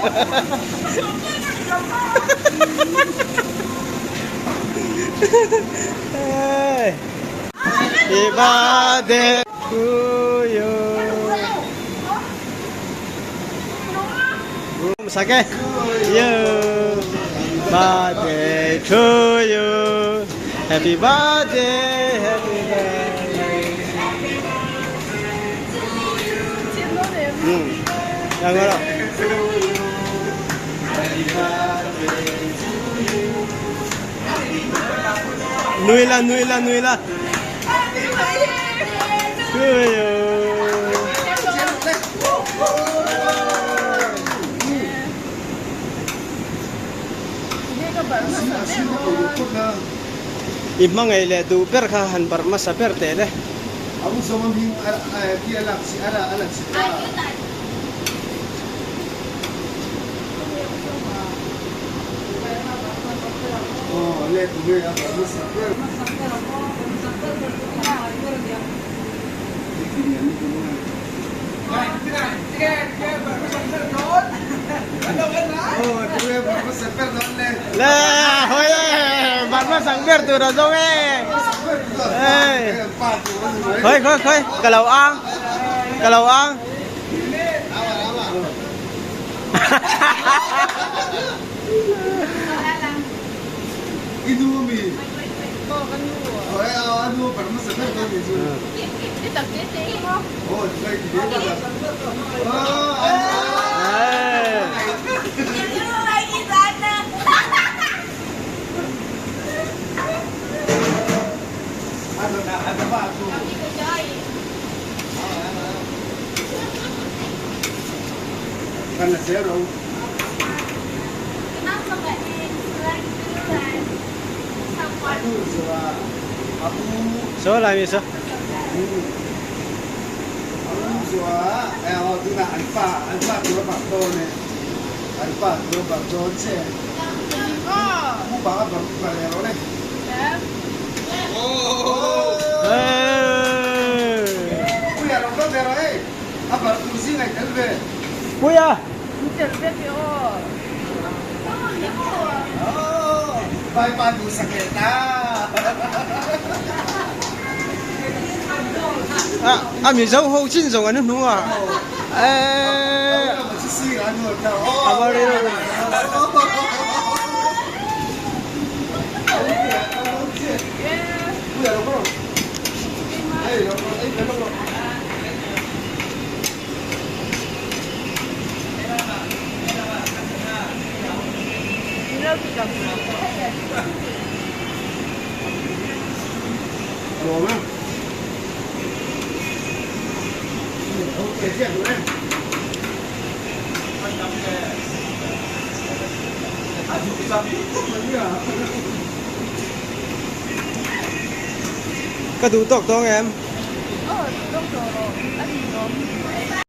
Happy birthday to you. Sakit. You. Birthday to you. Happy birthday. Happy birthday. Yang mana? Nuila. Tuyo. Ibang ay le du per kahan par masa per tele. Aku sama bing dia alat si Oh, let me apa masa per. Lah, hoye, barma sangber tu razong Khơi, kalau ang. Itu mi. Aduh, barma sangber tu ni. Oh, saya dia. Ada apa tu? Karena zero. So lah bisa. Tu nak alfa dua baktor ni. Alfa dua baktor je. Aku bawa baru ni. Puya rongga zero apa kursi nak terbe? Puya. Bye padu saketa. Ami zau ho chin zong anu nuwa. Apa dia? Có đủ tộc không em? Đúng rồi, anh gì rồi.